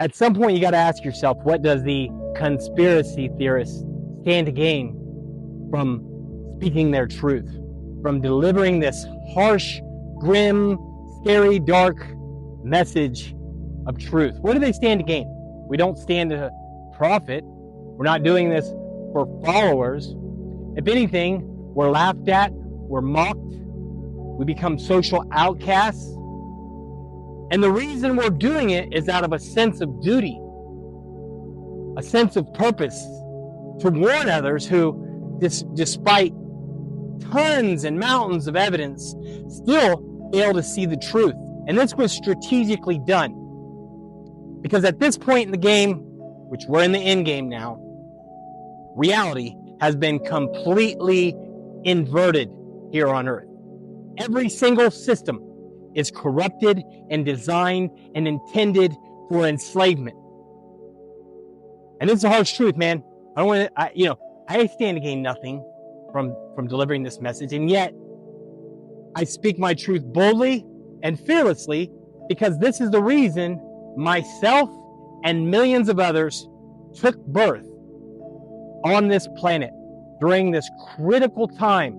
At some point, you got to ask yourself, what does the conspiracy theorist stand to gain from speaking their truth, from delivering this harsh, grim, scary, dark message of truth? What do they stand to gain? We don't stand to profit. We're not doing this for followers. If anything, we're laughed at, we're mocked, we become social outcasts. And the reason we're doing it is out of a sense of duty, a sense of purpose to warn others who, despite tons and mountains of evidence, still fail to see the truth. And this was strategically done. Because at this point in the game, which we're in the end game now, reality has been completely inverted here on Earth. Every single system is corrupted and designed and intended for enslavement. And this is the harsh truth, man. I stand to gain nothing from delivering this message, and yet I speak my truth boldly and fearlessly because this is the reason myself and millions of others took birth on this planet during this critical time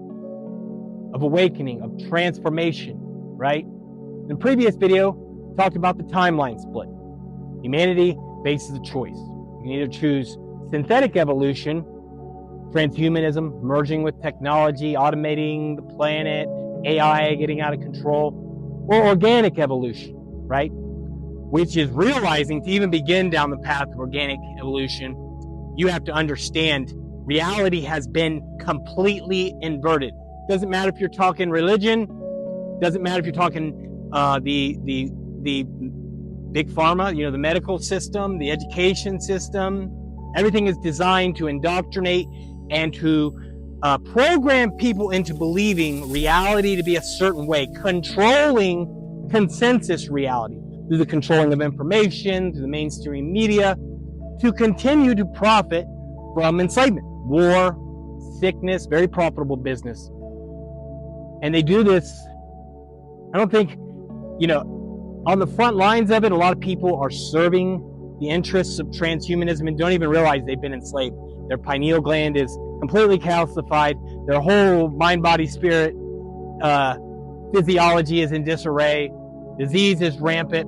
of awakening, of transformation, right? In the previous video, talked about the timeline split. Humanity faces a choice. You can either choose synthetic evolution, transhumanism, merging with technology, automating the planet, AI getting out of control, or organic evolution, right? Which is realizing to even begin down the path of organic evolution, you have to understand reality has been completely inverted. Doesn't matter if you're talking religion, doesn't matter if you're talking the big pharma, the medical system, the education system. Everything is designed to indoctrinate and to program people into believing reality to be a certain way, controlling consensus reality through the controlling of information, through the mainstream media, to continue to profit from enslavement, war, sickness, very profitable business. And they do this, I don't think, on the front lines of it, a lot of people are serving the interests of transhumanism and don't even realize they've been enslaved. Their pineal gland is completely calcified. Their whole mind, body, spirit physiology is in disarray. Disease is rampant.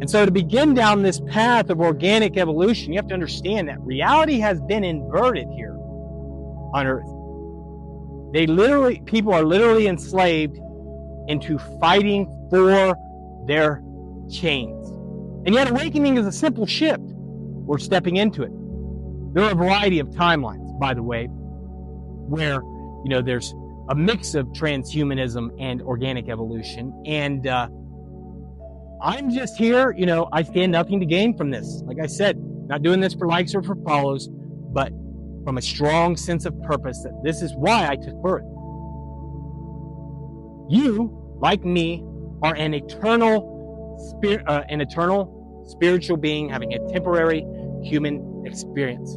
And so to begin down this path of organic evolution, you have to understand that reality has been inverted here on Earth. People are literally enslaved into fighting for their chains. And yet awakening is a simple shift. We're stepping into it. There are a variety of timelines, by the way, where, there's a mix of transhumanism and organic evolution. And I'm just here, I stand nothing to gain from this. Like I said, not doing this for likes or for follows, but from a strong sense of purpose that this is why I took birth. You, like me, are an eternal spiritual being having a temporary human experience.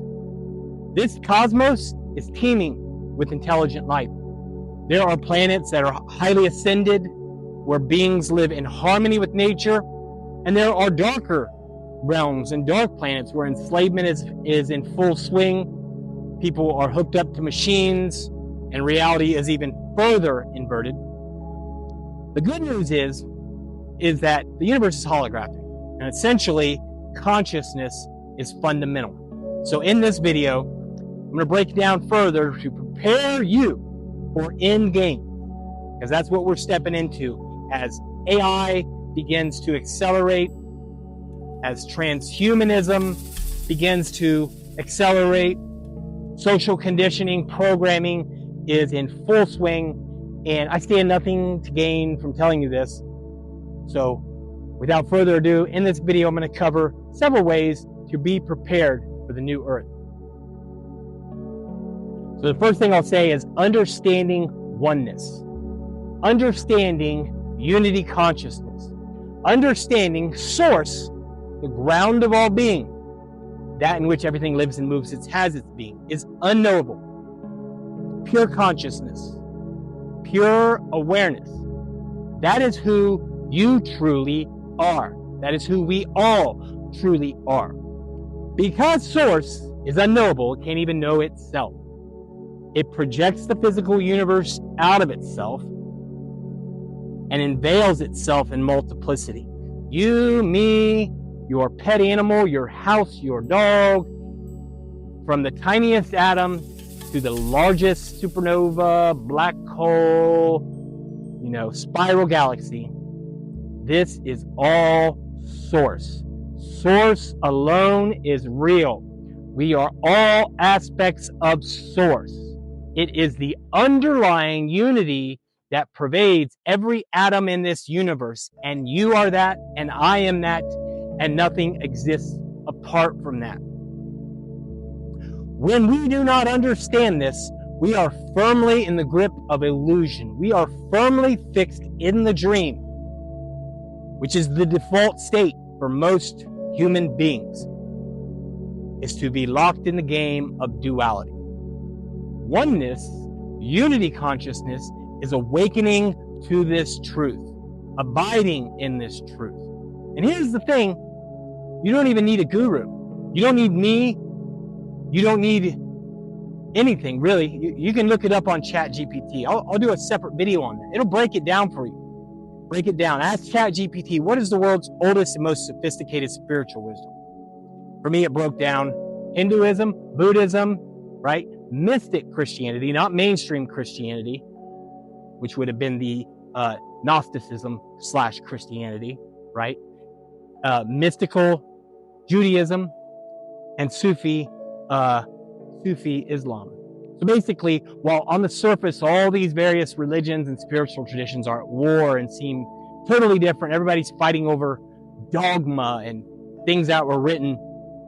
This cosmos is teeming with intelligent life. There are planets that are highly ascended, where beings live in harmony with nature, and there are darker realms and dark planets where enslavement is in full swing. People are hooked up to machines, and reality is even further inverted. The good news is that the universe is holographic, and essentially consciousness is fundamental. So in this video, I'm going to break it down further to prepare you for endgame, because that's what we're stepping into as AI begins to accelerate, as transhumanism begins to accelerate, social conditioning, programming is in full swing, and I stand nothing to gain from telling you this. So without further ado, in this video, I'm going to cover several ways to be prepared for the new Earth. So the first thing I'll say is understanding oneness, understanding unity consciousness, understanding source, the ground of all being, that in which everything lives and moves, it has its being, is unknowable. Pure consciousness, pure awareness. That is who you truly are. That is who we all truly are. Because source is unknowable, it can't even know itself. It projects the physical universe out of itself and unveils itself in multiplicity. You, me, your pet animal, your house, your dog, from the tiniest atom to the largest supernova, black hole, spiral galaxy. This is all source. Source alone is real. We are all aspects of source. It is the underlying unity that pervades every atom in this universe. And you are that, and I am that, and nothing exists apart from that. When we do not understand this, we are firmly in the grip of illusion. We are firmly fixed in the dream, which is the default state for most human beings, is to be locked in the game of duality. Oneness, unity consciousness, is awakening to this truth, abiding in this truth. And here's the thing, you don't even need a guru. You don't need me. You don't need anything, really. You can look it up on ChatGPT. I'll do a separate video on that. It'll break it down for you. Break it down. Ask ChatGPT, what is the world's oldest and most sophisticated spiritual wisdom? For me, it broke down Hinduism, Buddhism, right? Mystic Christianity, not mainstream Christianity, which would have been the Gnosticism / Christianity, right? Mystical Judaism and Sufi Islam. So basically, while on the surface, all these various religions and spiritual traditions are at war and seem totally different, everybody's fighting over dogma and things that were written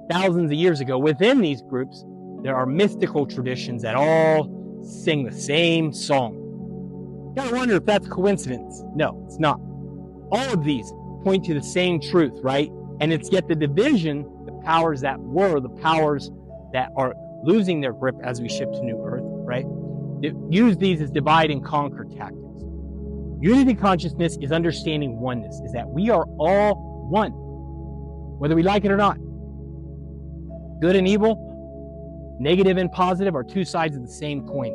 thousands of years ago. Within these groups, there are mystical traditions that all sing the same song. You gotta wonder if that's a coincidence. No, it's not. All of these point to the same truth, right? And it's yet the division, the powers that were, the powers that are losing their grip as we shift to new earth, right? Use these as divide and conquer tactics. Unity consciousness is understanding oneness, is that we are all one, whether we like it or not. Good and evil, negative and positive are two sides of the same coin.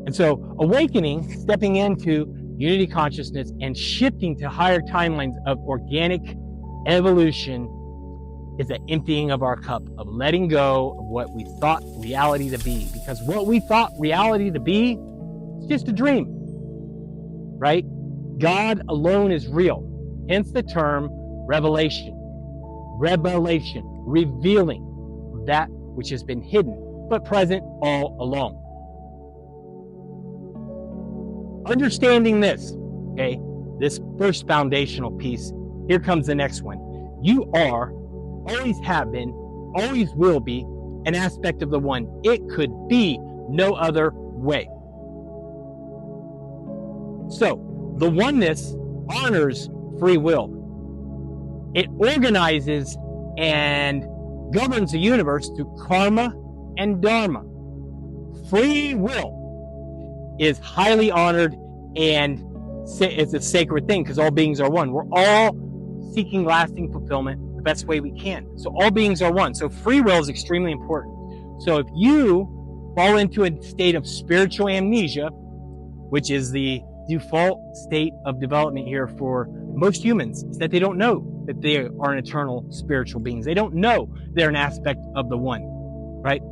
And so awakening, stepping into unity consciousness and shifting to higher timelines of organic evolution is the emptying of our cup, of letting go of what we thought reality to be. Because what we thought reality to be is just a dream, right? God alone is real. Hence the term revelation. Revelation, revealing that which has been hidden, but present all along. Understanding this, okay, this first foundational piece, here comes the next one. You are, always have been, always will be, an aspect of the one. It could be no other way. So, the oneness honors free will. It organizes and governs the universe through karma and dharma. Free will is highly honored and it's a sacred thing because all beings are one. We're all seeking lasting fulfillment the best way we can. So all beings are one. So free will is extremely important. So if you fall into a state of spiritual amnesia, which is the default state of development here for most humans, is that they don't know that they are an eternal spiritual beings. They don't know they're an aspect of the one, right?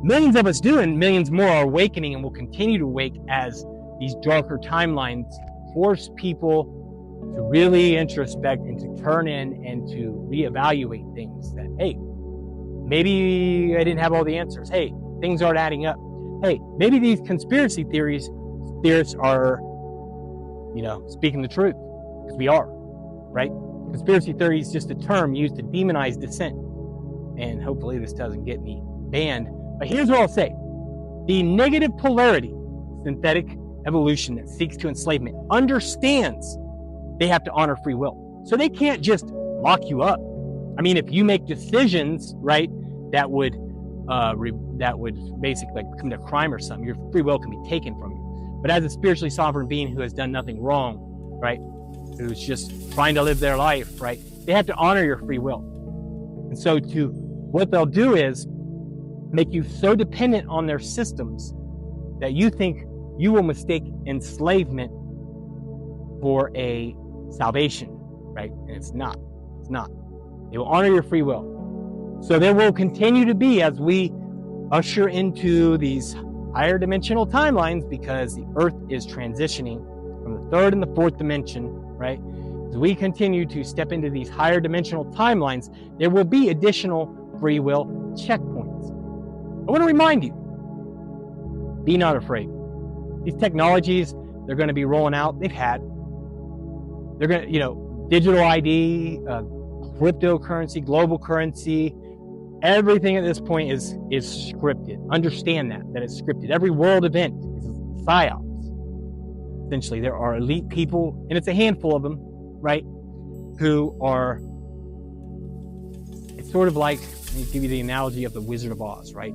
Millions of us do, and millions more are awakening and will continue to awake as these darker timelines force people to really introspect and to turn in and to reevaluate things that, hey, maybe I didn't have all the answers. Hey, things aren't adding up. Hey, maybe these conspiracy theorists are, speaking the truth, because we are, right? Conspiracy theory is just a term used to demonize dissent. And hopefully this doesn't get me banned. But here's what I'll say. The negative polarity, synthetic evolution that seeks to enslavement, understands they have to honor free will. So they can't just lock you up. I mean, if you make decisions, right, that would basically commit a crime or something, your free will can be taken from you. But as a spiritually sovereign being who has done nothing wrong, right, who's just trying to live their life, right, they have to honor your free will. And so what they'll do is make you so dependent on their systems that you think you will mistake enslavement for a salvation, right? And it's not. It's not. They will honor your free will. So there will continue to be, as we usher into these higher dimensional timelines, because the earth is transitioning from the third and the fourth dimension, right? As we continue to step into these higher dimensional timelines, there will be additional free will checkpoints. I want to remind you, be not afraid. These technologies, they're going to be rolling out. They're going to, digital ID, cryptocurrency, global currency, everything at this point is scripted. Understand that it's scripted. Every world event is psyops. Essentially, there are elite people, and it's a handful of them, right, who are, it's sort of like, let me give you the analogy of the Wizard of Oz, right?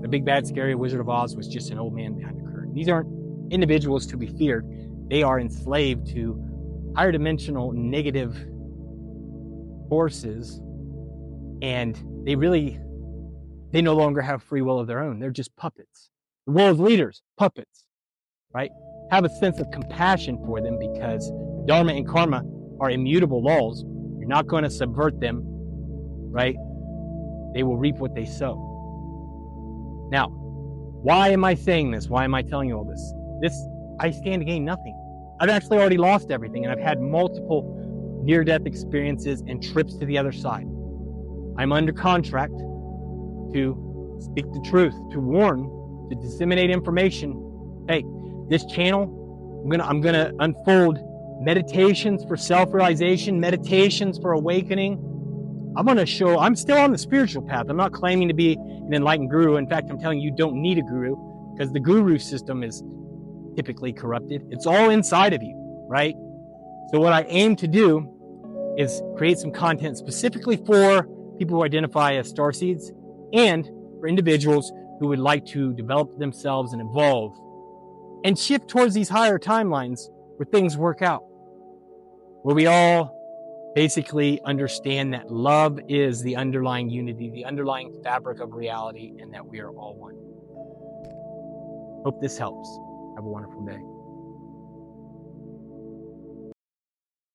The big, bad, scary Wizard of Oz was just an old man behind the curtain. These aren't individuals to be feared. They are enslaved to higher dimensional negative forces, and they no longer have free will of their own. They're just puppets. The world's leaders, puppets, right? Have a sense of compassion for them, because dharma and karma are immutable laws. You're not going to subvert them, right? They will reap what they sow. Now, why am I saying this? Why am I telling you all this? I stand to gain nothing. I've actually already lost everything, and I've had multiple near-death experiences and trips to the other side. I'm under contract to speak the truth, to warn, to disseminate information. Hey, this channel, I'm gonna unfold meditations for self-realization, meditations for awakening. I'm still on the spiritual path. I'm not claiming to be an enlightened guru. In fact, I'm telling you, you don't need a guru, because the guru system is typically corrupted. It's all inside of you, right? So what I aim to do is create some content specifically for people who identify as starseeds, and for individuals who would like to develop themselves and evolve and shift towards these higher timelines where things work out, where we all basically understand that love is the underlying unity, the underlying fabric of reality, and that we are all one. Hope this helps. Have a wonderful day.